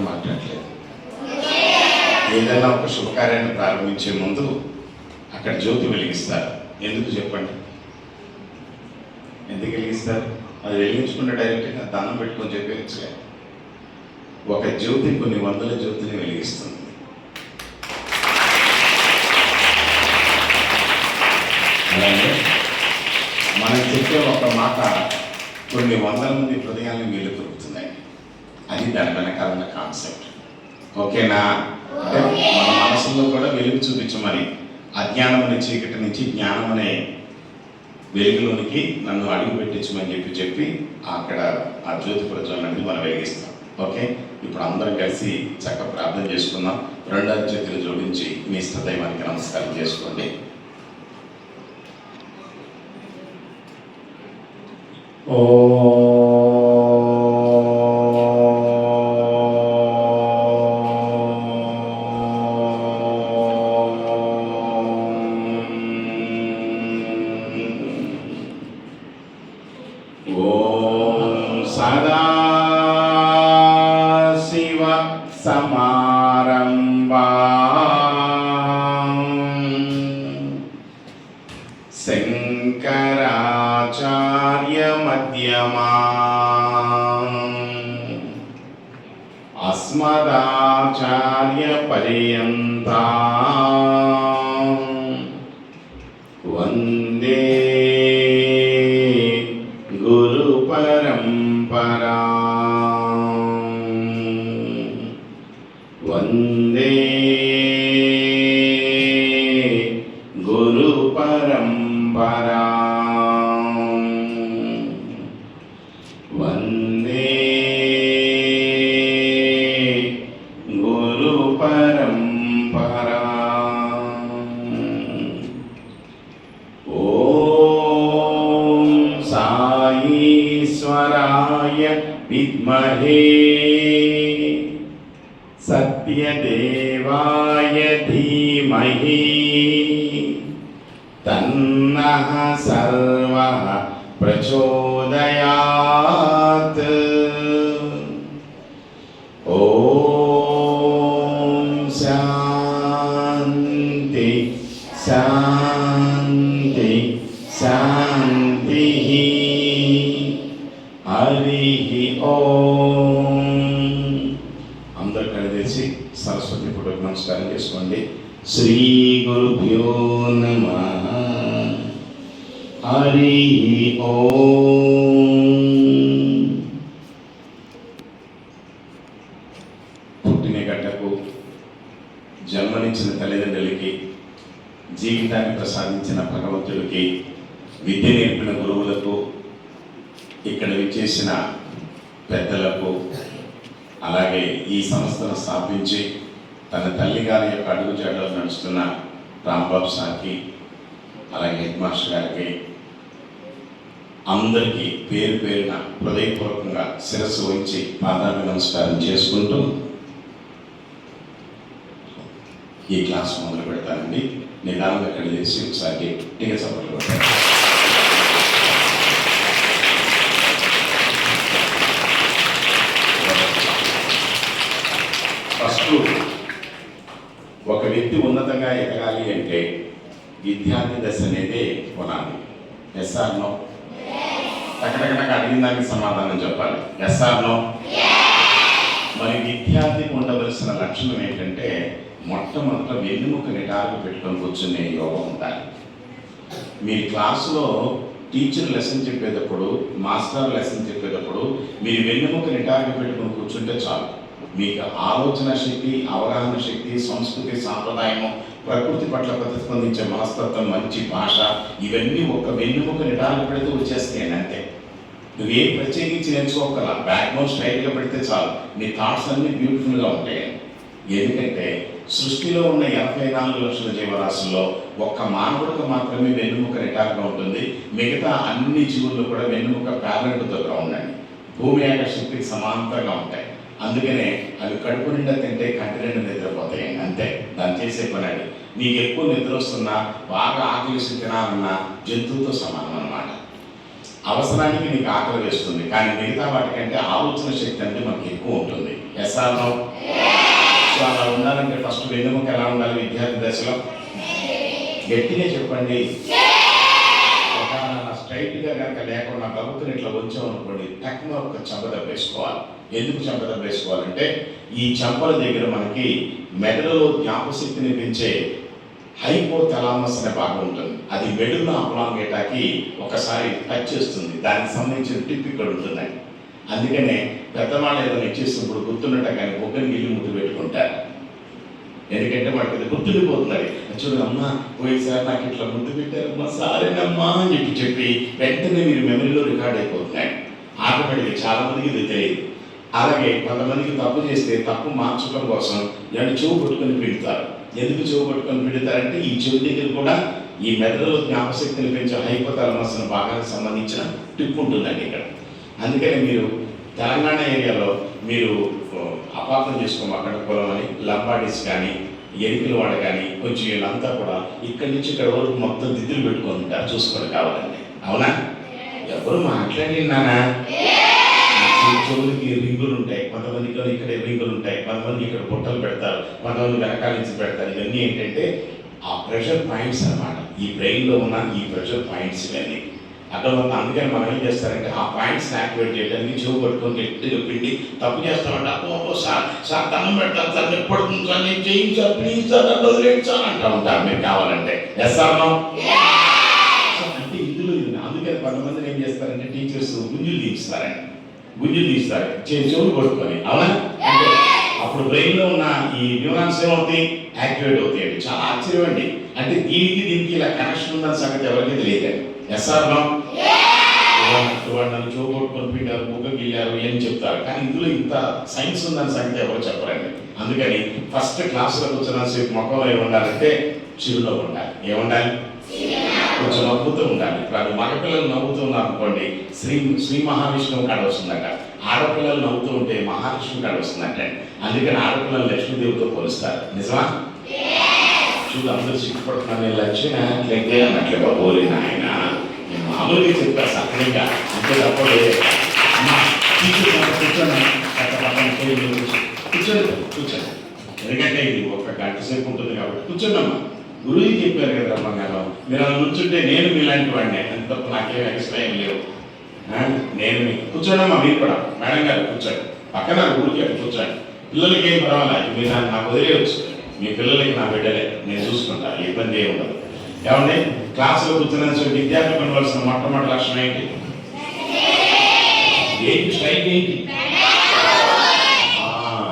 మాట్లాడలేదు. ఏదైనా ఒక శుభకార్యాన్ని ప్రారంభించే ముందు అక్కడ జ్యోతి వెలిగిస్తారు. ఎందుకు చెప్పండి? ఎందుకు వెలిగిస్తారు? అది వెలిగించుకున్న డైరెక్ట్గా దండం పెట్టుకొని చెప్పేసి ఒక జ్యోతి కొన్ని వందల జ్యోతిని వెలిగిస్తుంది. అలాగే మనం చెప్పే ఒక మాట కొన్ని వందల మంది హృదయాలను వీలు దొరుకుతున్నాయి. అది దాని వెనకాలన్న కాన్సెప్ట్. ఓకేనా? అంటే మన మనసులో కూడా వెలుగు చూపించమని, అజ్ఞానం అనే చీకటి నుంచి జ్ఞానం అనే వెలుగులోనికి నన్ను అడుగు పెట్టించమని చెప్పి అక్కడ ఆ జ్యోతి ప్రజ్వలన అనేది మనం వెలిగిస్తాం. ఓకే, ఇప్పుడు అందరం కలిసి చక్కగా ప్రార్థన చేసుకుందాం. రెండు చేతులు జోడించి మీ ఇష్టదైవానికి నమస్కారం చేసుకోండి. ఓ సదా శివ సమారంభా శంకరాచార్య మధ్యమా అస్మదాచార్య పర్యంతా వందే గురు పరంపరా వందే గురు పరంపరా వందే గురు పరంపరా. ఓం సాయీశ్వరాయ విద్మహే సత్యదేవాయ ధీమహి తన్నః సర్వః ప్రచోదయాత్. ఓం శాంతి శాంతి శాంతి. హరి ఓం. అందరూ కలిసి సరస్వతి ఫోటోకి నమస్కారం చేసుకోండి. శ్రీ గురుభ్యో నమః. హరి ఓం. పుట్టిన గడ్డకు, జన్మనిచ్చిన తల్లిదండ్రులకి, జీవితాన్ని ప్రసాదించిన భగవంతుడికి, విద్య నేర్పిన గురువులకు, ఇక్కడ విచ్చేసిన పెద్దలకు, అలాగే ఈ సంస్థను స్థాపించి తన తల్లి గారి యొక్క అడుగుజాడలో నడుస్తున్న రాంబాబు సార్కి, అలాగే హెడ్ మాస్టర్ గారికి, అందరికీ పేరు పేరున హృదయపూర్వకంగా శిరస్సు వంచి పాదాలకు నమస్కారం చేసుకుంటూ ఈ క్లాస్ మొదలు పెడతానండి. నిదానంగా కలిసి ఒకసారి గట్టిగా చప్పట్లు కొట్టారు. ఫస్ట్ ఒక వ్యక్తి ఉన్నతంగా ఎదగాలి అంటే విద్యార్థి దశ అనేది పునాది. SR no? టకటకటక అడిగిన దానికి సమాధానం చెప్పాలి. Yes or no? మరి విద్యార్థికి ఉండవలసిన లక్షణం ఏంటంటే మొట్టమొదట వెన్నుముక నిటారుగా పెట్టుకొని కూర్చునే యోగం ఉండాలి. మీరు క్లాసులో టీచర్ లెసన్ చెప్పేటప్పుడు, మాస్టర్ లెసన్ చెప్పేటప్పుడు మీరు వెన్నుముక నిటారుగా పెట్టుకొని కూర్చుంటే చాలు. మీకు ఆలోచన శక్తి, అవగాహన శక్తి, సంస్కృతి, సాంప్రదాయము, ప్రకృతి పట్ల ప్రతిస్పందించే మనస్తత్వం, మంచి భాష, ఇవన్నీ ఒక వెన్నుముక నిటారుగా పెడితే వచ్చేస్తాయండి. అంతే. నువ్వేం ప్రత్యేకించి నేర్చుకోగల, బ్యాక్గ్రౌండ్ స్ట్రైట్గా పెడితే చాలు. నీ థాట్స్ అన్నీ బ్యూటిఫుల్గా ఉంటాయి. ఎందుకంటే సృష్టిలో ఉన్న 84 లక్షల జీవరాశుల్లో ఒక్క మానవుడికి మాత్రమే వెన్నుముక నిటారుగా ఉంటుంది. మిగతా అన్ని జీవుల్లో కూడా వెన్నుముక ప్యారలెల్తో ఉండండి. భూమి యొక్క శక్తికి సమాంతరంగా ఉంటాయి. అందుకనే అవి కడుపు నిండా తింటే కంటి నిండా నిద్రపోతాయండి. అంతే, దాన్ని చేసే పని. అది నీకు ఎక్కువ నిద్ర వస్తున్నా, బాగా ఆకలి తినాలన్నా జంతువుతో సమానం అన్నమాట. అవసరానికి నీకు ఆకలి వేస్తుంది, కానీ మిగతా వాటికంటే ఆలోచన శక్తి అంటే మనకు ఎక్కువ ఉంటుంది. ఎస్ ఎస్ఆర్నో. సో అలా ఉండాలంటే ఫస్ట్ వెన్నెముక ఎలా ఉండాలి విద్యార్థి దశలో? గట్టిగా చెప్పండి. స్ట్రైట్గా కనుక లేకుండా ప్రభుత్వం ఇట్లా వచ్చామనుకోండి, తక్కువ ఒక చెంప దెబ్బేసుకోవాలి. ఎందుకు చెంప దెబ్బేసుకోవాలంటే ఈ చెంపల దగ్గర మనకి మెదడులో జ్ఞాపశక్తిని పెంచే హైపోథలామస్ అనే భాగం ఉంటుంది. అది మెడున్న అప్లాంగేటాకి ఒకసారి టచ్ చేస్తుంది. దానికి సంబంధించిన టిప్ ఇక్కడ ఉంటుందండి. అందుకనే పెద్దవాళ్ళు ఏదైనా ఇచ్చేసినప్పుడు గుర్తున్నట్ట కానీ బొగ్గని గిల్లి ముద్దు పెట్టుకుంటారు. ఎందుకంటే వాడికి అది గుర్తుండిపోతున్నది. చూడు అమ్మా పోయిసారి నాకు ఇట్లా ముద్దు పెట్టారమ్మా, సారేనమ్మా అని చెప్పి వెంటనే మీరు మెమరీలో రికార్డ్ అయిపోతున్నాయి. ఆటోమేటిక్గా చాలా మందికి ఇది తెలియదు. అలాగే కొంతమందికి తప్పు చేస్తే తప్పు మార్చడం కోసం ఇలాంటి చెవు పట్టుకొని పెడతారు. ఎందుకు చెవు పట్టుకొని పెడతారంటే ఈ చెవు దగ్గర కూడా ఈ మెదడులో జ్ఞాపశక్తిని పెంచే హైపోథాలమస్ అనే భాగానికి సంబంధించిన టిప్ ఉంటుందండి ఇక్కడ. అందుకని మీరు తెలంగాణ ఏరియాలో మీరు అపార్థం చేసుకోమాకండి. కులం అని లంబాడీస్ కానీ ఎరికల వాడ కానీ కొంచెం వీళ్ళంతా కూడా ఇక్కడి నుంచి ఇక్కడ వరకు మొత్తం దిద్దులు పెట్టుకొని ఉంటారు. చూసుకొని కావాలండి. అవునా? ఎవరు మాట్లాడినానా? చెవులకి రింగులు ఉంటాయి, కొంతమందికి ఇక్కడ రింగులు ఉంటాయి, కొంతమంది ఇక్కడ బుట్టలు పెడతారు, కొంతమంది వెనకాల నుంచి పెడతారు. ఇవన్నీ ఏంటంటే ఆ ప్రెషర్ పాయింట్స్ అన్నమాట. ఈ బ్రెయిన్లో ఉన్న ఈ ప్రెషర్ పాయింట్స్ ఇవన్నీ అక్కడ అందుకని మనం ఏం చేస్తారంటే ఆ పాయింట్స్ యాక్టివేట్ చేయడానికి చెవు పట్టుకొని గట్టిగా పిండి తప్పు చేస్తామంటే అప్పో సార్ సార్ దండం పెడతాను సార్, ఎప్పుడు సార్ నేను చేయించాను ప్లీజ్ సార్ నన్ను వదిలేండి సార్ అంటూ ఉంటారు. మీరు కావాలంటే ఎస్ఆర్నో అంటే ఇందులో ఇది. అందుకని కొంతమంది ఏం చేస్తారంటే టీచర్స్ గుంజులు తీస్తారండి. గుంజులు తీస్తారు చెవులు పట్టుకొని. అవునా? అంటే అప్పుడు బ్రెయిన్లో ఉన్న ఈ న్యూరాన్స్ ఏమవుతాయి? యాక్టివేట్ అవుతాయండి. చాలా ఆశ్చర్యం అండి. అంటే దీనికి ఇలా కనెక్షన్ ఉందని సంగతి ఎవరికి తెలియదండి. ఎస్ఆర్నో వాడు నన్ను చెవు కొట్టుకొని పెట్టారు, బుగ్గ గిల్లారు అని చెప్తారు. కానీ ఇందులో ఇంత సైన్స్ ఉందని సంగతి ఎవరు చెప్పరండి. అందుకని ఫస్ట్ క్లాసులో కూర్చున్నంతసేపు మొక్కలో ఏముండాలంటే చిరునవ్వు ఉండాలి. ఏముండాలి? కొంచెం నవ్వుతూ ఉండాలి. ఇప్పుడు మగపిల్లలు నవ్వుతూ ఉన్నారు అనుకోండి, శ్రీ మహావిష్ణువు కాడ వస్తుందట. ఆడపిల్లలు నవ్వుతూ ఉంటే మహావిష్ణువు కాడ వస్తుందంట. అందుకని ఆడపిల్లలు లక్ష్మీదేవితో పోలుస్తారు. నిజమా? చూడు అందరూ సిగ్గుపడుతున్నారు. నేను లక్ష్మి అట్లయితే అన్నట్లే బాబోలే నాయన, నేను మామూలుగా చెప్పాను సక్రంగా అంతే తప్ప కూర్చోండి కూర్చోండి. ఎందుకంటే ఇది ఒక గంట సేపు ఉంటుంది కాబట్టి కూర్చోండమ్మా. గురువు చెప్పారు కదా అమ్మ గారు, మీరు అలా నుంచుంటే నేను మీలాంటి వాడిని అంత తప్ప నాకేం ఎక్స్ట్రా ఏం లేవు. నేను కూర్చోండమ్మా. మీరు కూడా మేడం గారు కూర్చోండి, పక్కన గురువుకి అక్కడ కూర్చోండి. పిల్లలకి ఏం పర్వాలేదు, మీరు నాకు వదిలేయచ్చు. మీ పిల్లలకి నా బిడ్డలే, నేను చూసుకుంటా, ఇబ్బంది ఏమి ఉండదు. ఏమంటే క్లాసులో కూర్చున్న విద్యార్థి పనివలసిన మొట్టమొదటి లక్షణం ఏంటి? స్ట్రైట్ ఏంటి?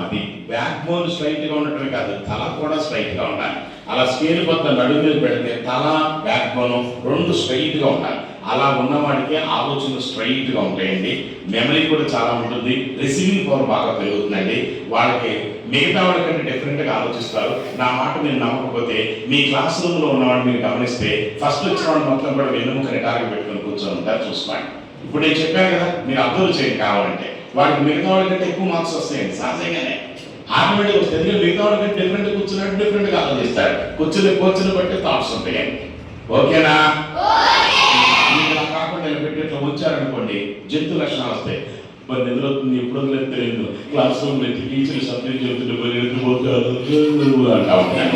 అది బ్యాక్ బోన్ స్ట్రైట్గా ఉండటమే కాదు, తల కూడా స్ట్రైట్గా ఉండాలి. అలా స్కేల్ కొత్త నడుము మీద పెడితే తల బ్యాక్ బోన్ రెండు స్ట్రైట్గా ఉండాలి. అలా ఉన్నవాడికి ఆలోచనలు స్ట్రైట్గా ఉంటాయండి. మెమరీ కూడా చాలా ఉంటుంది. రిసీవింగ్ పవర్ బాగా పెరుగుతుందండి. వాళ్ళకి మిగతా వాడికంటే డిఫరెంట్గా ఆలోచిస్తారు. నా మాట మీరు నమ్మకపోతే మీ క్లాస్ రూమ్లో ఉన్నవాడిని మీరు గమనిస్తే ఫస్ట్ వచ్చిన వాడు మొత్తం కూడా వెన్నుముక రిటార్గా పెట్టుకొని కూర్చొని ఉంటారు. చూసుకోండి. ఇప్పుడు నేను చెప్పాను కదా, మీరు అబ్జర్వ్ చేయండి. కావాలంటే వాడికి మిగతా వాడికంటే ఎక్కువ మార్క్స్ వస్తాయండి సహజంగానే. ఆటోమేటిక్గా వస్తుంది. ఎందుకంటే మిగతా వాడికంటే డిఫరెంట్ కూర్చున్నట్టు డిఫరెంట్గా ఆలోచిస్తాడు. కూర్చుని బట్టి థాట్స్ ఉంటాయండి. ఓకేనా? ఇలా కాకుండా ఇలా పెట్టి ఇట్లా వచ్చారనుకోండి, జంతు లక్షణాలు వస్తాయి. మరి నిద్రవుతుంది, ఎప్పుడు తెలియదు. క్లాస్ రూమ్ పెట్టి టీచర్ సబ్జెక్ట్ చెబుతుంటే మరి నిద్రపోతారు అంటా ఉంటాను.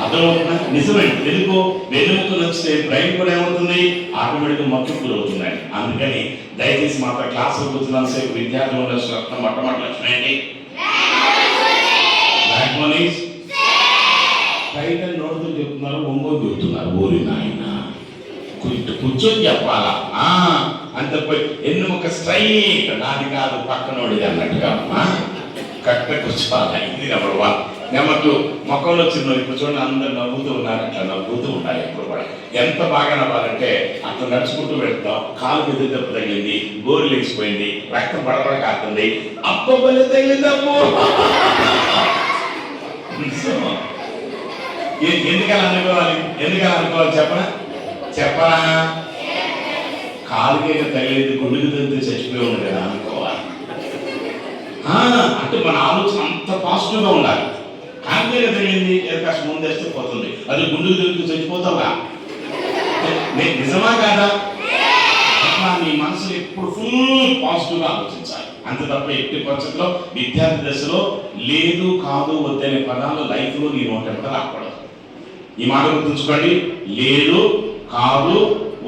అర్థమవుతుందా? నిజమండి. ఎందుకు? వెన్నుముక నచ్చితే బ్రెయిన్ కూడా ఏమవుతుంది? ఆటోమేటిక్గా మక్కువ గురవుతుందండి. అందుకని దయచేసి మాత్రం క్లాసులో కూర్చున్నంత సేపు విద్యార్థులు లక్షణం మొట్టమొదటి లక్షణం ఏంటి? స్ట్రైట్ అని నోడుతూ చెప్తున్నారు, ఒంగోలు చెప్తున్నారు. ఓరి నాయన కూర్చొని చెప్పాలా అంత పోయి ఎన్నుముక స్ట్రైట్, నాది కాదు పక్కనోడిది అన్నట్టుగా కరెక్ట్గా కూర్చోవాలి. ఇది నెంబర్ 1. నెంబర్ 2, మొక్కలో చిన్న ఇప్పుడు చూడండి అందరు నవ్వుతూ ఉన్నారు. అట్లా నవ్వుతూ ఉండాలి ఎప్పుడు కూడా. ఎంత బాగా నవ్వాలంటే అట్లా నడుచుకుంటూ వెళ్తాం, కాలు మీద దెబ్బ తగిలింది, గోరు లేచిపోయింది, రక్తం పడపడ కాస్తుంది, అబ్బబ్బలే తగిలిందమ్మో. ఎందుకలా అనుకోవాలి చెప్పరా? కాలుకే తగిలేదు, గుండెకి తగిలితే చచ్చిపోయి ఉంది కదా అనుకోవాలి. అంటే మన ఆలోచన అంత పాజిటివ్గా ఉండాలి. కాలుకే తగిలింది, కాస్త ముందేస్తే పోతుంది. అది గుండెకి తగిలితే చచ్చిపోతావా? నిజమా కాదా? అట్లా మీ మనసులో ఎప్పుడు ఫుల్ పాజిటివ్గా ఆలోచించాలి. అంత తప్ప ఎట్టి పరిస్థితుల్లో విద్యార్థి దశలో లేదు, కాదు, వద్దనే పదాలు లైఫ్లో నీ నోట వెంట రాకూడదు. ఈ మాట గుర్తుంచుకోండి, లేదు, కాదు,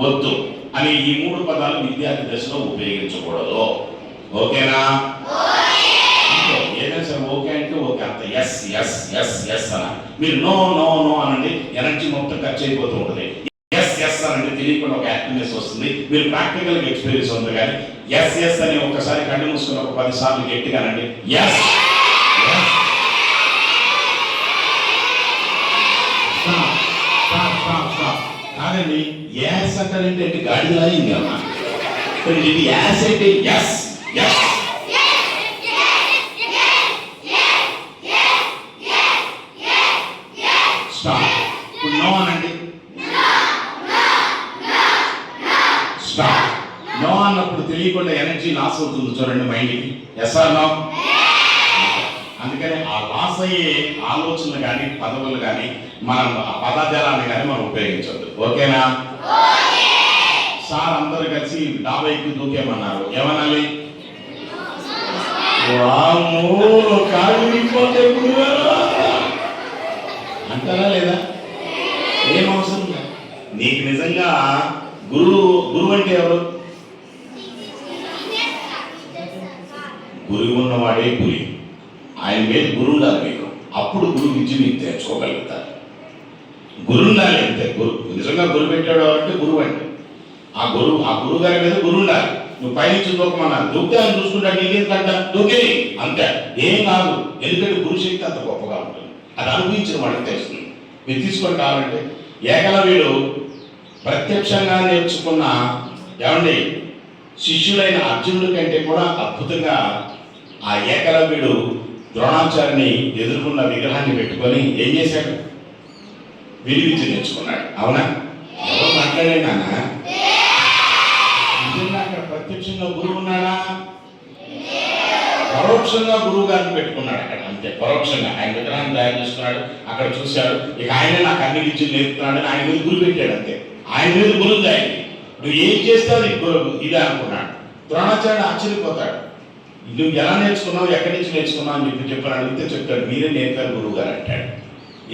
వద్దు అని ఈ 3 పదాలు విద్యార్థి దశలో ఉపయోగించకూడదు. ఓకేనా? ఏదైనా సరే ఓకే అంటే ఓకే అంత, ఎస్ ఎస్ ఎస్ ఎస్ అన. మీరు నో నో నో అనండి, ఎనర్జీ మొత్తం ఖర్చు అయిపోతూ ఉంటుంది. ఎస్ ఎస్ అనండి, తెలియకుండా ఒక యాక్టివ్నెస్ వస్తుంది. మీరు ప్రాక్టికల్గా ఎక్స్పీరియన్స్ ఉంది. కానీ ఎస్ ఎస్ అని ఒక్కసారి కళ్ళు మూసుకుని ఒక 10 సార్లు గట్టిగా అనండి, ఎస్. కాదండి, యాస్ అంటారంటే గాడిలా అయింది అమ్మా. ఇది యాస్ అంటే ఎస్ ఎస్. స్టాప్. ఇప్పుడు నో అనండి. స్టాప్. నో అన్నప్పుడు తెలియకుండా ఎనర్జీ లాస్ అవుతుంది చూడండి మైండ్కి. Yes or no? అందుకని ఆ లాస్ అయ్యే ఆలోచనలు కానీ పదవులు కానీ మనం ఆ పదజాలాన్ని కానీ మనం ఉపయోగించవద్దు. ఓకేనా? సార్ అందరు కలిసి 50కి దూకేమన్నారు, ఏమనాలి? అంటారా లేదా? ఏం అవసరం లేదు. నీకు నిజంగా గురువు అంటే ఎవరు? గురువు ఉన్నవాడే గురి. ఆయన మీద గురువు ఉండాలి మీకు. అప్పుడు గురువు విద్య మీకు తెచ్చుకోగలుగుతారు. గురువు ఉండాలి అంతే. నిజంగా గురువు పెట్టాడు అంటే గురువు అంటే ఆ గురువు గారి మీద గురువు ఉండాలి. నువ్వు పైనుంచి దూకమన్నా దూకాన్ని చూసుకుంటా, నీకేంటంట దూకే అంతే, ఏం కాదు. ఎందుకంటే గురు శక్తి అంత గొప్పగా ఉంటుంది. అది అనుభవించిన వాడికి తెలుస్తుంది. మీరు తీసుకొని కావాలంటే ఏకలవ్యుడు ప్రత్యక్షంగా నేర్చుకున్న ఏమండి శిష్యుడైన అర్జునుడి కంటే కూడా అద్భుతంగా ఆ ఏకలవ్యుడు ద్రోణాచార్యుని ఎదుర్కొన్న విగ్రహాన్ని పెట్టుకొని ఏం చేశాడు? విలువిద్య నేర్చుకున్నాడు. అవునా? ఎవరు మాట్లాడాడు నాన్న? నిజంగా అక్కడ ప్రత్యక్షంగా గురువు ఉన్నాడా? పరోక్షంగా గురువు గారిని పెట్టుకున్నాడు అక్కడ. అంతే, పరోక్షంగా ఆయన విగ్రహాన్ని తయారు చేసుకున్నాడు. అక్కడ చూశాడు, ఇక ఆయనే నాకు అన్ని విద్యలు నేర్పుతున్నాడు అని ఆయన మీద గురి పెట్టాడు. అంతే, ఆయన మీద గురి ఉంది. ఆయన నువ్వు ఏం చేస్తావు ఇదే అనుకున్నాడు. ద్రోణాచార్యుడు ఆశ్చర్యపోతాడు. నువ్వు ఎలా నేర్చుకున్నావు, ఎక్కడి నుంచి నేర్చుకున్నావు అని చెప్పాను. అడిగితే చెప్తాడు, మీరే నేర్పారు గురువు గారు అంటాడు.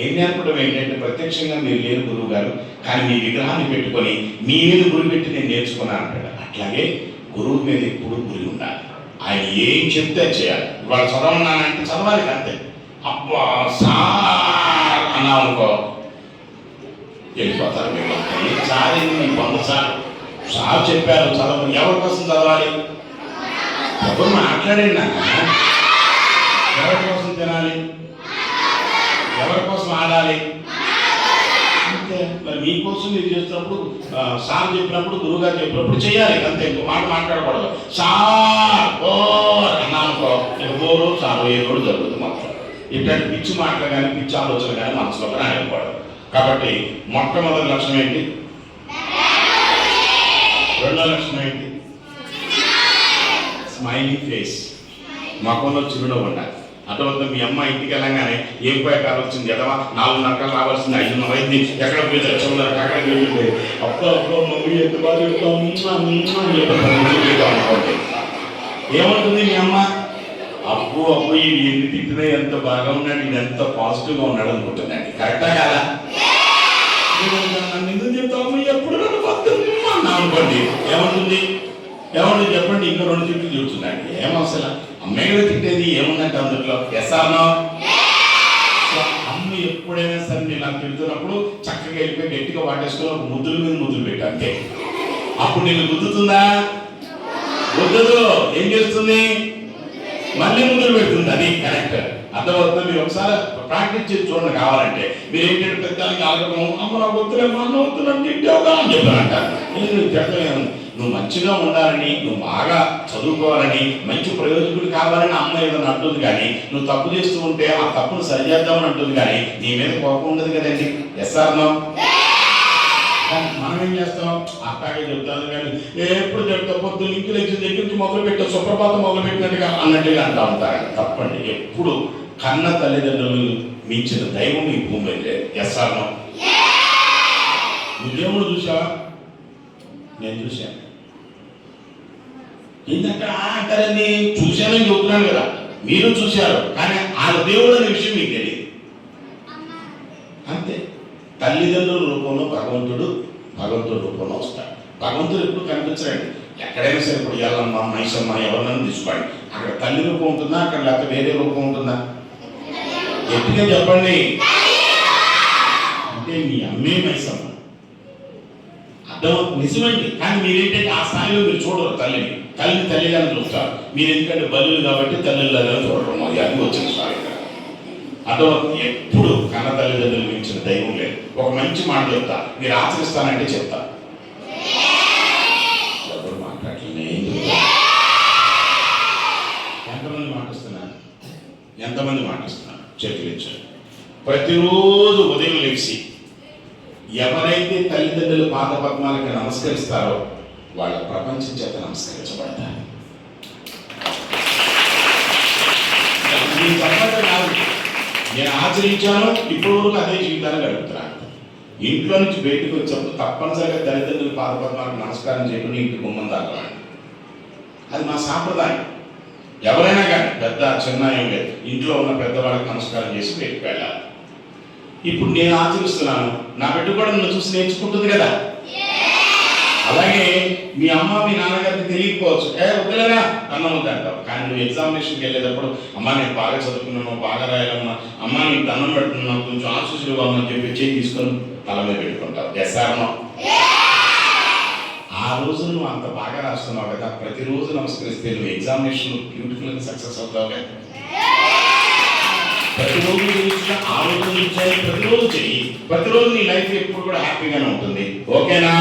ఏం నేర్పడం ఏంటంటే ప్రత్యక్షంగా మీరు లేరు గురువు గారు, కానీ మీ విగ్రహాన్ని పెట్టుకొని మీ మీద గురి పెట్టి నేను నేర్చుకున్నాను అంటాడు. అట్లాగే గురువు మీద ఎప్పుడు గురి ఉండాలి. ఆయన ఏం చెప్తే చేయాలి. వాళ్ళు చదవన్నానంటే చదవాలి అంతే. అబ్బా సార్ అన్నా అనుకో వెళ్ళిపోతారు. మీరు సార్ మీ 100 సార్లు సార్ చెప్పారు చదవని. ఎవరి కోసం చదవాలి? ఎవరు మాట్లాడండి నాన్న. ఎవరి కోసం తినాలి? ఎవరి కోసం ఆడాలి? అంతే. మరి మీకోసం మీరు చేస్తున్నప్పుడు సార్ చెప్పినప్పుడు గురువు గారు చెప్పినప్పుడు చేయాలి అంతే. ఇంకో మాట మాట్లాడకూడదు. సార్ బోర్ అన్నానుకో, బోరు సార్ ఏదో జరుగుతుంది మొత్తం. ఇట్లాంటి పిచ్చి మాటలు కానీ పిచ్చి ఆలోచనలు కానీ మనసులో కానీ అనకూడదు. కాబట్టి మొట్టమొదటి లక్షణం ఏంటి? రెండో లక్షణం ఏంటి? Smiling face. మొఖంలో చిరునవ్వు ఉండాలి. అటువంటి మీ అమ్మ ఇంటికి వెళ్ళగానే ఏం పోయాక వచ్చింది ఎదవా 4:30 రావాల్సింది 5:30 అయింది, ఎక్కడ పోయి తెచ్చుకున్నారు అక్కడ వెళ్ళిపోయి అప్పుడు మమ్మీ ఎంత బాగా చెప్తాను. ఏమంటుంది మీ అమ్మ? అప్పు ఇది ఎన్ని తిట్టినా ఎంత బాగా ఉన్నాడు, ఇది ఎంత పాజిటివ్గా ఉన్నాడు అనుకుంటుందండి. కరెక్టా కాదా? నన్ను ఎందుకు చెప్తావు ఎప్పుడు నన్ను అన్నా అనుకోండి, ఏమంటుంది? ఏమంటుంది చెప్పండి? ఇంకా 2 తిట్లు చూస్తుందండి. ఏమవసరం? అమ్మాయి కూడా తిట్టేది ఏముందంటే అందులో. Yes or no? అమ్మ ఎప్పుడైనా సరే నేను నాకు తిడుతున్నప్పుడు చక్కగా వెళ్ళిపోయి గట్టిగా వాటేసుకొని ఒక ముద్దుల మీద ముద్దులు పెట్టా అంతే. అప్పుడు నేను గుద్దుతుందా? గుద్దదు. ఏం చేస్తుంది? మళ్ళీ ముద్దులు పెడుతుంది. అది కరెక్ట్. అర్థమవుతుంది. మీరు ఒకసారి ప్రాక్టీస్ చేసి చూడండి. కావాలంటే మీరు ఏంటంటే పెద్దానికి ఆగటం, అమ్మ నాకు వద్దులే మా అన్న వద్దులని తిట్టావుగా అని చెప్పానంటారు. నువ్వు మంచిగా ఉండాలని, నువ్వు బాగా చదువుకోవాలని, మంచి ప్రయోజకుడు కావాలని అమ్మ ఏదైనా అంటుంది. కానీ నువ్వు తప్పు చేస్తూ ఉంటే ఆ తప్పును సరిచేద్దామని అంటుంది. కానీ నీ మీద కోపం ఉండదు కదండి. Yes or no? మనం ఏం చేస్తాం? అట్లాగే చెప్తాను కానీ ఎప్పుడు చెప్తా పొద్దు లింకు లెక్చిన దగ్గర నుంచి మొదలు పెట్టా సుప్రభాతం మొదలు పెట్టినట్టుగా అన్నట్టుగా అంటూ ఉంటారు. తప్పండి. ఎప్పుడు కన్న తల్లిదండ్రులు మించిన దైవం ఈ భూమి మీద లేదు. Yes or no? నువ్వు దేవుడు చూసావా? నేను చూశాను. ఏంటంటే అంటారని చూశానని చెప్తున్నాను కదా, మీరు చూశారు, కానీ ఆ దేవుడు అనే విషయం మీకు తెలియదు. అంతే. తల్లిదండ్రుల రూపంలో భగవంతుడు రూపంలో వస్తాడు. భగవంతుడు ఎప్పుడు కనిపించడండి. ఎక్కడైనా సరే ఇప్పుడు ఎల్లమ్మ, మైసమ్మ ఎవరినైనా తీసుకోండి, అక్కడ తల్లి రూపం ఉంటుందా, అక్కడ లేకపోతే వేరే రూపం ఉంటుందా? గట్టిగా చెప్పండి. అంటే మీ అమ్మే మైసమ్మ, అర్థం నిజమండి. కానీ మీరేంటంటే ఆ స్థాయిలో మీరు చూడరు తల్లిని తల్లిగానే చూస్తారు. మీరు ఎందుకంటే బలులు కాబట్టి తల్లిలాగానే చూడరు. మరి అది వచ్చిన స్థాయి అదో ఎప్పుడు కన్న తల్లిదండ్రులు మించిన దైవం లేదు. ఒక మంచి మాట చెప్తా, మీరు ఆచరిస్తానంటే చెప్తా. ఎవరు మాట్లాడలేదు. ఎంతమంది మాటిస్తున్నారు చేతులించారు. ప్రతిరోజు ఉదయం లేచి ఎవరైతే తల్లిదండ్రుల పాద పద్మాలకి నమస్కరిస్తారో వాళ్ళ ప్రపంచం చేత నమస్కరించబడతారు. నేను ఆచరించాను, ఇప్పటివరకు అదే జీవితాన్ని గడుపుతున్నాను. ఇంట్లో నుంచి బయటకు వచ్చినప్పుడు తప్పనిసరిగా తల్లిదండ్రుల పాద పద్మాలకు నమస్కారం చేయకుండా ఇంటి గుమ్మం దాకా. అది మా సాంప్రదాయం. ఎవరైనా కానీ పెద్ద చిన్న ఏం లేదు, ఇంట్లో ఉన్న పెద్దవాళ్ళకి నమస్కారం చేసి బయటకు వెళ్ళాలి. ఇప్పుడు నేను ఆచరిస్తున్నాను, నా బిడ్డ కూడా నన్ను చూసి నేర్చుకుంటుంది కదా. అలాగే మీ అమ్మ మీ నాన్నగారికి తెలియకపోవచ్చు, వద్దులేనా అన్నం వద్దంటావు. కానీ నువ్వు ఎగ్జామినేషన్కి వెళ్ళేటప్పుడు అమ్మ నేను బాగా చదువుకున్నాను, బాగా రాయాలమ్మా, అమ్మ నీకు దండం పెడుతున్నావు, కొంచెం ఆశీస్సులు ఇవ్వాలని చెప్పి చేయి తీసుకొని తల మీద పెట్టుకుంటావు. ఎస్ఆర్నో? ఆ రోజు నువ్వు అంత బాగా రాస్తున్నావు కదా, ప్రతిరోజు నమస్కరిస్తే నువ్వు ఎగ్జామినేషన్ బ్యూటిఫుల్గా సక్సెస్ అవుతావు కదా. ప్రతిరోజు ఆలోచించాలి, ప్రతిరోజు చెయ్యి, ప్రతిరోజు నీ లైఫ్ ఎప్పుడు కూడా హ్యాపీగానే ఉంటుంది. ఓకేనా?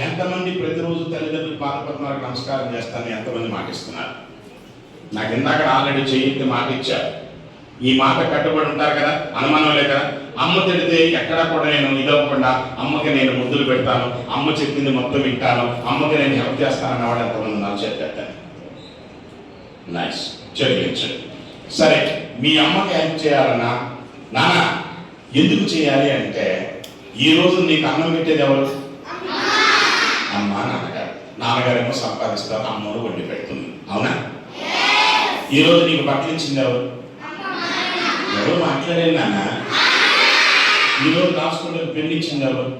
ఎంతమంది ప్రతిరోజు తల్లిదండ్రులు పాదపద్మాలకు నమస్కారం చేస్తాను ఎంతమంది మాటిస్తున్నారు? నాకు ఇందాక ఆల్రెడీ చెయ్యి మాట ఇచ్చారు. ఈ మాట కట్టుబడి ఉంటారు కదా, అనుమానం లేదు కదా. అమ్మ తిడితే ఎక్కడా కూడా నేను ఇదవ్వకుండా అమ్మకి నేను ముద్దులు పెడతాను, అమ్మ చెప్పింది మొత్తం వింటాను, అమ్మకి నేను హెల్ప్ చేస్తాను అన్నవాడు ఎంతమంది నాకు చేస్తాను. నైస్, చెల్లించండి. సరే, మీ అమ్మకి హెల్ప్ చేయాలన్నా నాన్న ఎందుకు చేయాలి అంటే, ఈరోజు నీకు అన్నం పెట్టేది ఎవరు? అమ్మ, నాన్నగారు. నాన్నగారేమో సంపాదిస్తారు, అమ్మను వండి పెడుతుంది. అవునా? ఈరోజు నీకు బట్టలు ఇచ్చింది ఎవరు? ఎవరు మాట్లాడేది నాన్న? ఈరోజు రాసుకుంటే పెన్ను ఇచ్చింది ఎవరు?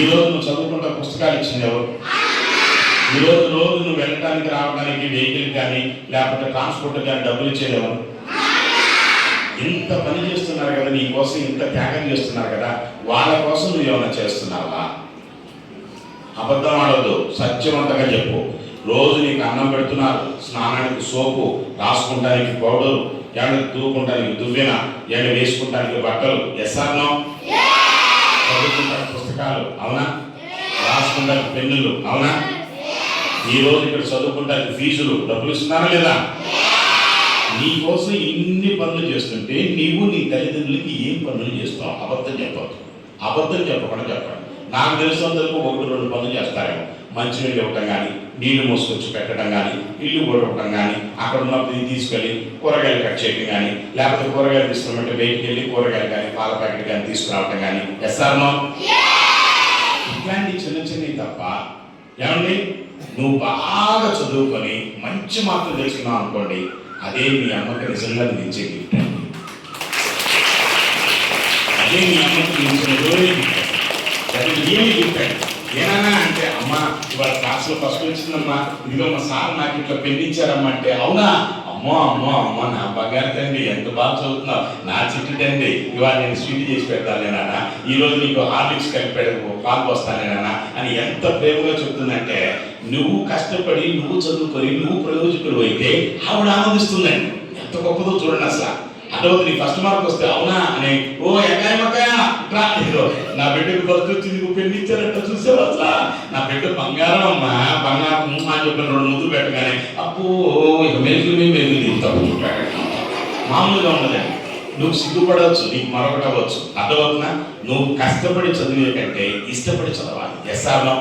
ఈరోజు నువ్వు చదువుకుంటే పుస్తకాలు ఇచ్చింది ఎవరు? ఈరోజు నువ్వు వెళ్ళడానికి రావడానికి వెహికల్ కానీ లేకపోతే ట్రాన్స్పోర్ట్ కానీ డబ్బులు ఇచ్చేది ఎవరు? ఇంత పని చేస్తున్నారు కదా, నీ కోసం ఇంత త్యాగం చేస్తున్నారు కదా, వాళ్ళ కోసం నువ్వు ఏమైనా చేస్తున్నావా? అబద్ధం ఆడవద్దు, సత్యవంతంగా చెప్పు. రోజు నీకు అన్నం పెడుతున్నారు, స్నానానికి సోపు, రాసుకుంటానికి పౌడరు, ఎండ దూకుంటానికి దువ్వెన, ఎండ వేసుకుంటానికి బట్టలు. ఎస్ఆర్నో? చదువుకుంటానికి పుస్తకాలు. అవునా? రాసుకుంటానికి పెన్నులు. అవునా? ఈరోజు ఇక్కడ చదువుకుంటానికి ఫీజులు, డబ్బులు ఇస్తున్నారా లేదా? నీ కోసం ఇన్ని పనులు చేస్తుంటే నీవు నీ తల్లిదండ్రులకి ఏం పనులు చేస్తావు? అబద్ధం చెప్పవద్దు. అబద్ధం చెప్పకుండా చెప్పండి. నాకు తెలిసినంతవరకు 1-2 పనులు చేస్తారేమో. మంచినీళ్ళు ఇవ్వటం కానీ, నీళ్లు మోసుకొచ్చి పెట్టడం కానీ, ఇల్లు కొట్టడం కానీ, అక్కడ ఉన్నప్పుడు తీసుకెళ్ళి కూరగాయలు కట్ చేయడం కానీ, లేకపోతే కూరగాయలు తీసుకున్నట్టు బయటికి వెళ్ళి కూరగాయలు కానీ పాల ప్యాకెట్ కానీ తీసుకురావటం కానీ. ఎస్ఆర్నో? ఇట్లాంటి చిన్న చిన్నవి తప్ప. ఏమండి, నువ్వు బాగా చదువుకొని మంచి మార్కులు తెచ్చుకున్నావు అనుకోండి, అదే మీ అమ్మకి నిజంగా ఇచ్చే గిఫ్ట్ అండి. అదే మీ అమ్మకి ఇచ్చిన ఏమి గిఫ్ట్ అండి. ఏనా అంటే, అమ్మ ఇవాళ క్లాస్లో ఫస్ట్ వచ్చిందమ్మా, ఇదిగో మా సార్ నాకు ఇట్లా పెళ్ళించారమ్మా అంటే, అవునా? అమ్మో అమ్మో అమ్మ, నా బంగారు తండ్రి, ఎంత బాగా చదువుతున్నావు, నా చిట్టు తండ్రి, ఇవాళ నేను స్వీట్ చేసి పెడతాను నాన్న, ఈరోజు నీకు హార్లిక్స్ కలిపి పాలు వస్తానే నాన్న అని ఎంత ప్రేమగా చెప్తుందంటే, నువ్వు కష్టపడి నువ్వు చదువుకొని నువ్వు ప్రయోజకుడు అయితే ఆవిడ ఆనందిస్తుందండి. ఎంత గొప్పదో చూడండి అసలు. అదవుతుంది నీ ఫస్ట్ మార్క్ వస్తే అవునా అని, ఓ ఎక్కాయమక్కాయ నా బిడ్డకు ఫస్ట్ వచ్చింది, నువ్వు పెళ్ళిచ్చారంట చూసావు అసలు, నా బిడ్డ బంగారం అమ్మా, బంగారం అని చెప్పిన 2 ముద్దులు పెట్టగానే అప్పు ఇక మెరుగులు దిగుతావు. మామూలుగా ఉండదండి. నువ్వు సిగ్గుపడవచ్చు, నీకు మరొకటి అవ్వచ్చు. అర్థమవుతున్నా? నువ్వు కష్టపడి చదివే కంటే ఇష్టపడి చదవాలి. ఎస్ఆర్నో?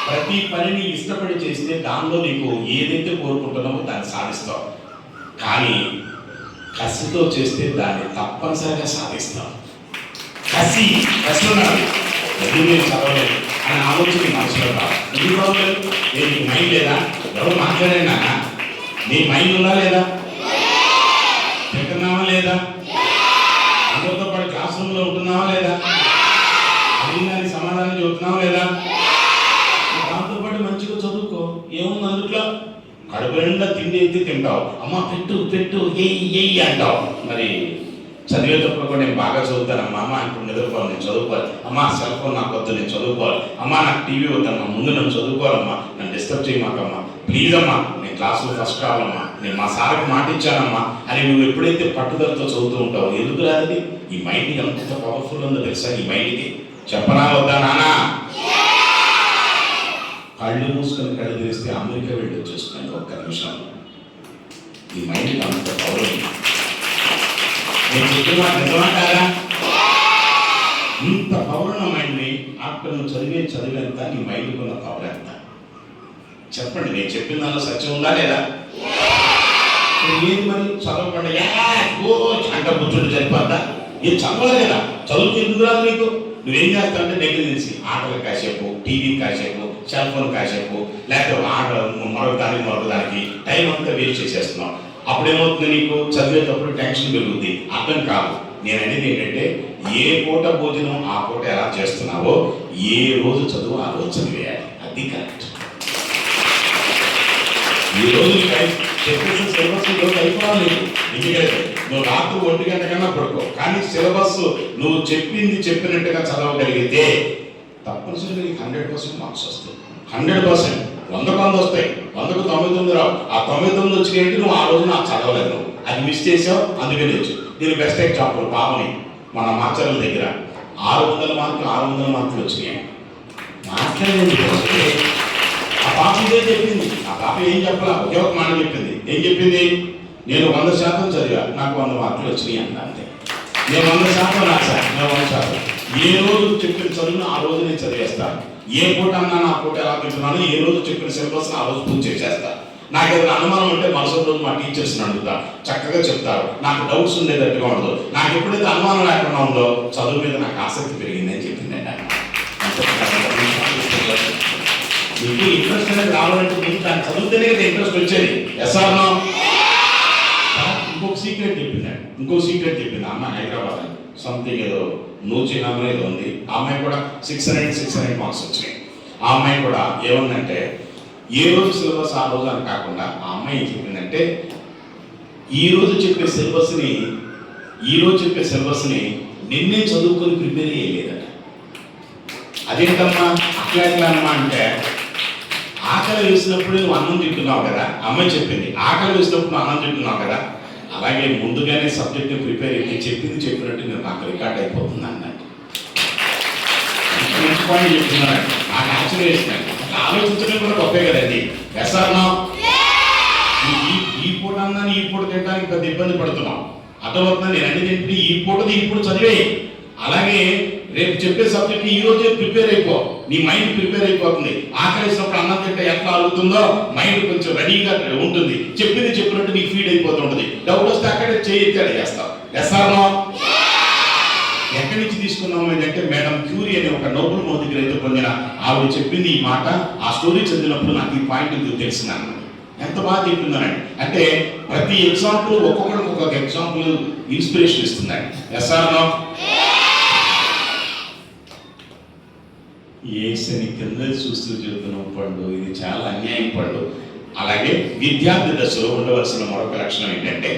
ప్రతి పనిని ఇష్టపడి చేస్తే దానిలో నీకు ఏదైతే కోరుకుంటున్నావో దాన్ని సాధిస్తావు. కానీ కసితో చేస్తే దాన్ని తప్పనిసరిగా సాధిస్తాం. కసి ఉండాలి. నేను చదవలేదు, అని ఆలోచన నీ మనసులో రావాలి. ఎందుకు రావట్లేదు? నీకు మైండ్ లేదా? ఎవరు మాట్లాడేనా? నీ మైండ్ ఉందా లేదా? తింటున్నావా లేదా? అందరితో పాటు క్లాస్ రూమ్లో ఉంటున్నావా లేదా? అడిగిన సమాధానం చెబుతున్నావా లేదా? దాంతోపాటు మంచిగా చదువుకో. ఏముంది అందుట్లో? కడుపు నిండా తిండి ఎత్తి తింటావు. అమ్మ పెట్టు పెట్టు ఎయ్యి అంటావు. మరి చదివేటప్పుడు కూడా నేను బాగా చదువుతానమ్మా, అమ్మ ఇప్పుడు నిద్రపోవాలి, నేను చదువుకోవాలి, అమ్మ సెల్ ఫోన్ నాకు వద్దు, నేను చదువుకోవాలి, అమ్మ నాకు టీవీ వద్దమ్మా, ముందు నన్ను చదువుకోవాలమ్మా, నన్ను డిస్టర్బ్ చేయమాకమ్మా, ప్లీజ్ అమ్మా, నేను క్లాసులో ఫస్ట్ కావాలమ్మా, నేను మా సార్కి మాట ఇచ్చానమ్మా అని నువ్వు ఎప్పుడైతే పట్టుదలతో చదువుతూ ఉంటావు, ఎందుకు రాదు? ఈ మైండ్ ఎంత పవర్ఫుల్ ఉందో తెలుసా? ఈ మైండ్కి చెప్పనా వద్దా నానా? కళ్ళు మూసుకొని కళ్ళు తెరిస్తే అమెరికా వెళ్ళి వచ్చేస్తున్నాయి ఒక్క నిమిషంలో. ఈ మైండ్కి అంత పవర్ ఉంది. నేను చెప్పిన మాట నిజమా కాదా? ఇంత పవర్ ఉన్న మైండ్ని ఆఫ్టర్ నువ్వు చదివేంత నీ మైండ్కి ఉన్న పవర్ ఎంత? చెప్పండి, నేను చెప్పిన దానిలో సత్యం ఉందా లేదా? ఏది మరి చదవకుండా అంట కూర్చుంటే సరిపోద్దా? ఏం చదవాలి కదా? చదువుకు ఎందుకు రాదు నీకు? నువ్వేం చేస్తావు అంటే నెగ్లిజెన్సీ, ఆటలు కాసేపు, టీవీ కాసేపు, సెల్ ఫోన్ కాసేపు, లేకపోతే ఆట మరొకదానికి టైం అంతా వేస్ట్ చేసేస్తున్నావు. అప్పుడేమవుతుంది? నీకు చదివేటప్పుడు టెన్షన్ పెరుగుతుంది. అర్థం కాదు. నేను అనేది ఏంటంటే ఏ పూట భోజనం ఆ పూట ఎలా చేస్తున్నావో ఏ రోజు చదువు ఆ రోజు చదివేయాలి. అది కరెక్ట్. ఈ రోజు చెప్పేసిన సిలబస్ ఈరోజు అయిపోవాలి. ఎందుకంటే నువ్వు రాత్రి 1 గంట కన్నా పడుకో, కానీ సిలబస్ నువ్వు చెప్పినట్టుగా చదవగలిగితే తప్పనిసరిగా నీకు 100% మార్క్స్ వస్తాయి. 100%. 100 వస్తాయి. 100కు 99 రావు. ఆ 99 వచ్చినాయంటే నువ్వు ఆ రోజు నాకు చదవలేదు, నువ్వు అది మిస్ చేసావు, అందుకని వచ్చు. దీని బెస్ట్ ఎగ్జాంపుల్ పాపని మన మాచర్ల దగ్గర 600 మార్కులు వచ్చినాయి. మాట్లాడేది ఆ పాప ఇదే చెప్పింది. ఆ పాప ఏం చెప్పాలా? ఒకే ఒక మాట చెప్పింది. ఏం చెప్పింది? నేను 100% చదివా, నాకు 100 మార్కులు వచ్చినాయి అంట. అంతే. నేను 100% రాశాను, నేను 100%. ఏ రోజు చెప్పిన చదువును ఆ రోజు నేను చదివేస్తాను. ఏ పూట అన్నా నా పూట ఎలా తింటున్నాను, ఏ రోజు చెప్పిన సిలబస్ ఆ రోజు పూర్తి చేసేస్తాను. నాకు ఏదైనా అనుమానం ఉంటే మరుసటి రోజు మా టీచర్స్ని అడుగుతా, చక్కగా చెప్తారు. నాకు డౌట్స్ ఉండేటట్టుగా ఉండదు. నాకు ఎప్పుడైతే అనుమానం లేకుండా ఉందో చదువు మీద నాకు ఆసక్తి పెరిగిందని చెప్పిందండి ఆయన. మీకు ఇంట్రెస్ట్ అనేది రావాలంటే మీకు దాన్ని చదివితేనే కదా ఇంట్రెస్ట్ వచ్చేది. ఎస్ఆర్నో ఇంకొక సీక్రెట్ చెప్పింది అమ్మ హైదరాబాద్ సంథింగ్ ఏదో నూచినామో ఏదో ఉంది. ఆ అమ్మాయి కూడా 600 మార్క్స్ వచ్చినాయి. ఆ అమ్మాయి కూడా ఏముందంటే ఏ రోజు సిలబస్ ఆ రోజు అని కాకుండా ఆ అమ్మాయి ఏం చెప్పిందంటే ఈ రోజు చెప్పే సిలబస్ని నిన్నే చదువుకొని ప్రిపేర్ చేయలేదట. అదేంటమ్మా అట్లా అమ్మా అంటే ఆకలి వేసినప్పుడు నువ్వు అన్నం తింటున్నావు కదా. అమ్మాయి చెప్పింది ఆకలి వేసినప్పుడు నువ్వు అన్నం తింటున్నావు కదా, అలాగే ముందుగానే సబ్జెక్ట్ని ప్రిపేర్ అయితే చెప్పినట్టు నేను నాకు రికార్డ్ అయిపోతుంది అన్నట్టు. మంచి పాయింట్ చెప్తున్నానండి. నాకు ఆశ్చర్యం వేసినాను. ఆలోచించడం కూడా గొప్పే కదండి. ఎస్ఆర్నో ఈ పూట అన్నా ఈ పూట తినడానికి పెద్ద ఇబ్బంది పడుతున్నాం. అర్థమవుతుందా? నేను అన్ని తింటే ఈ పూట చదివే. అలాగే రేపు చెప్పే సబ్జెక్ట్ ఈ రోజే ప్రిపేర్ అయిపో. నీ మైండ్ ప్రిపేర్ అయిపోతుంది. ఆకలిసినప్పుడు అన్నం తింటే ఎట్లా అలుగుతుందో మైండ్ కొంచెం రెడీగా ఉంటుంది. చెప్పినట్టు నీకు ఫీడ్ అయిపోతుంటుంది. డౌట్ వస్తే అక్కడే చేయొచ్చాడు చేస్తావు. ఎస్ఆర్నో ఎక్కడి నుంచి తీసుకున్నాము అంటే మేడం క్యూరీ అనే ఒక నోబెల్ బహుమతి గ్రహీత పొందిన ఆవిడ చెప్పింది ఈ మాట. ఆ స్టోరీ చదివినప్పుడు నాకు ఈ పాయింట్ తెలిసినాను. ఎంత బాగా చెప్తున్నానండి. అంటే ప్రతి ఎగ్జాంపుల్ ఒక్కొక్కరికి ఒక్కొక్క ఎగ్జాంపుల్ ఇన్స్పిరేషన్ ఇస్తుందండి. ఎస్ఆర్నో ఏసని కింద చూస్తూ చెబుతున్న పండు, ఇది చాలా అన్యాయం పండు. అలాగే విద్యార్థి దశలో ఉండవలసిన మరొక లక్షణం ఏంటంటే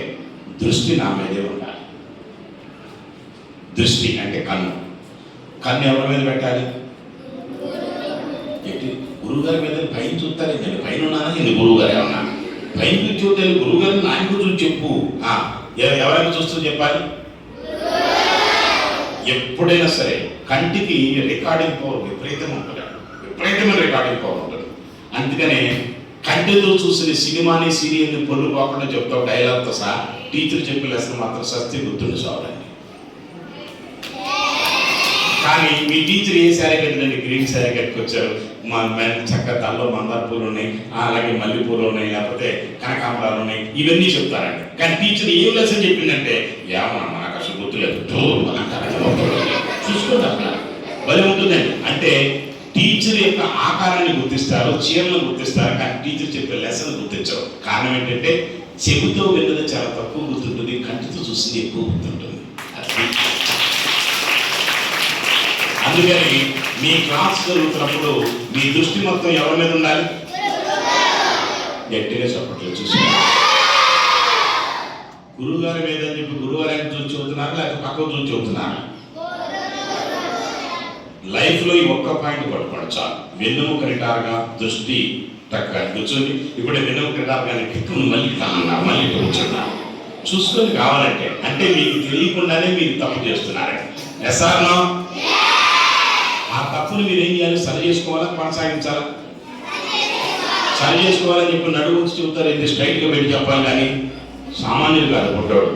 దృష్టి నా మీదే ఉండాలి. దృష్టి అంటే కన్ను ఎవరి మీద పెట్టాలి? గురువు గారి మీద. పైన చూస్తారు, నేను పైన ఉన్నానా, నేను గురువు గారే ఉన్నాను. పైన చూస్తే గురువు గారిని నాయకు చూసి చెప్పు. ఎవరైనా చూస్తూ చెప్పాలి. ఎప్పుడైనా సరే కంటికి రికార్డింగ్ పవర్ విపరీతమైన రికార్డింగ్ పవర్ ఉంటుంది. అందుకనే కంటితో చూసిన సినిమాని సీరియల్ని పొల్లు పోకుండా చెప్తావు డైలాగ్తో సహా. టీచర్ చెప్పిన లెసన్ మాత్రం సస్తి గుర్తుండి చాలండి. కానీ మీ టీచర్ ఏ శారీ కట్టినండి? గ్రీన్ శారీ కట్టుకొచ్చారు. చక్కగా తల్లో మందార పూలు ఉన్నాయి, అలాగే మల్లె పూలు ఉన్నాయి, లేకపోతే కనకాంబరాలు ఉన్నాయి, ఇవన్నీ చెప్తారండి. కానీ టీచర్ ఏం లెసన్ చెప్పిందంటే ఏమన్నా నాకు అసలు గుర్తులేదు చూసుకోండి. అక్కడ భలే ఉంటుందండి. అంటే టీచర్ యొక్క ఆకారాన్ని గుర్తిస్తారు, చీరలను గుర్తిస్తారు, కానీ టీచర్ చెప్పే లెసన్ గుర్తించరు. కారణం ఏంటంటే చెవితో విన్నది చాలా తక్కువ గుర్తుంటుంది, కంటితో చూసింది ఎక్కువ గుర్తుంటుంది. అందుకని మీ క్లాస్ జరుగుతున్నప్పుడు మీ దృష్టి మొత్తం ఎవరి మీద ఉండాలి? గట్టిగా చెప్పట్లేదు చూసి గురువు గారి మీద అని చెప్పి గురువు గారిని చూసి చెబుతున్నారు, లేకపోతే పక్కకు చూసి చెబుతున్నారు. లైఫ్లో ఈ ఒక్క పాయింట్ పట్టుకోండి చాలు. వెన్నుముక నిటారుగా, దృష్టి చక్కగా కూర్చొని, ఇప్పుడే వెన్నుముక నిటారుగానే కిక్కును మళ్ళీ కానున్నారు, మళ్ళీ కూర్చున్నారు. చూసుకొని కావాలంటే, అంటే మీకు తెలియకుండానే మీరు తప్పు చేస్తున్నారు. Yes or no? ఆ తప్పును మీరు ఏం చేయాలి? సరి చేసుకోవాలా, కొనసాగించాలా? సరి చేసుకోవాలని చెప్పి నడుగు చెబుతారు, ఇది స్ట్రైట్గా పెట్టి చెప్పాలి, కానీ సామాన్యులు కాదు పుట్టాడు.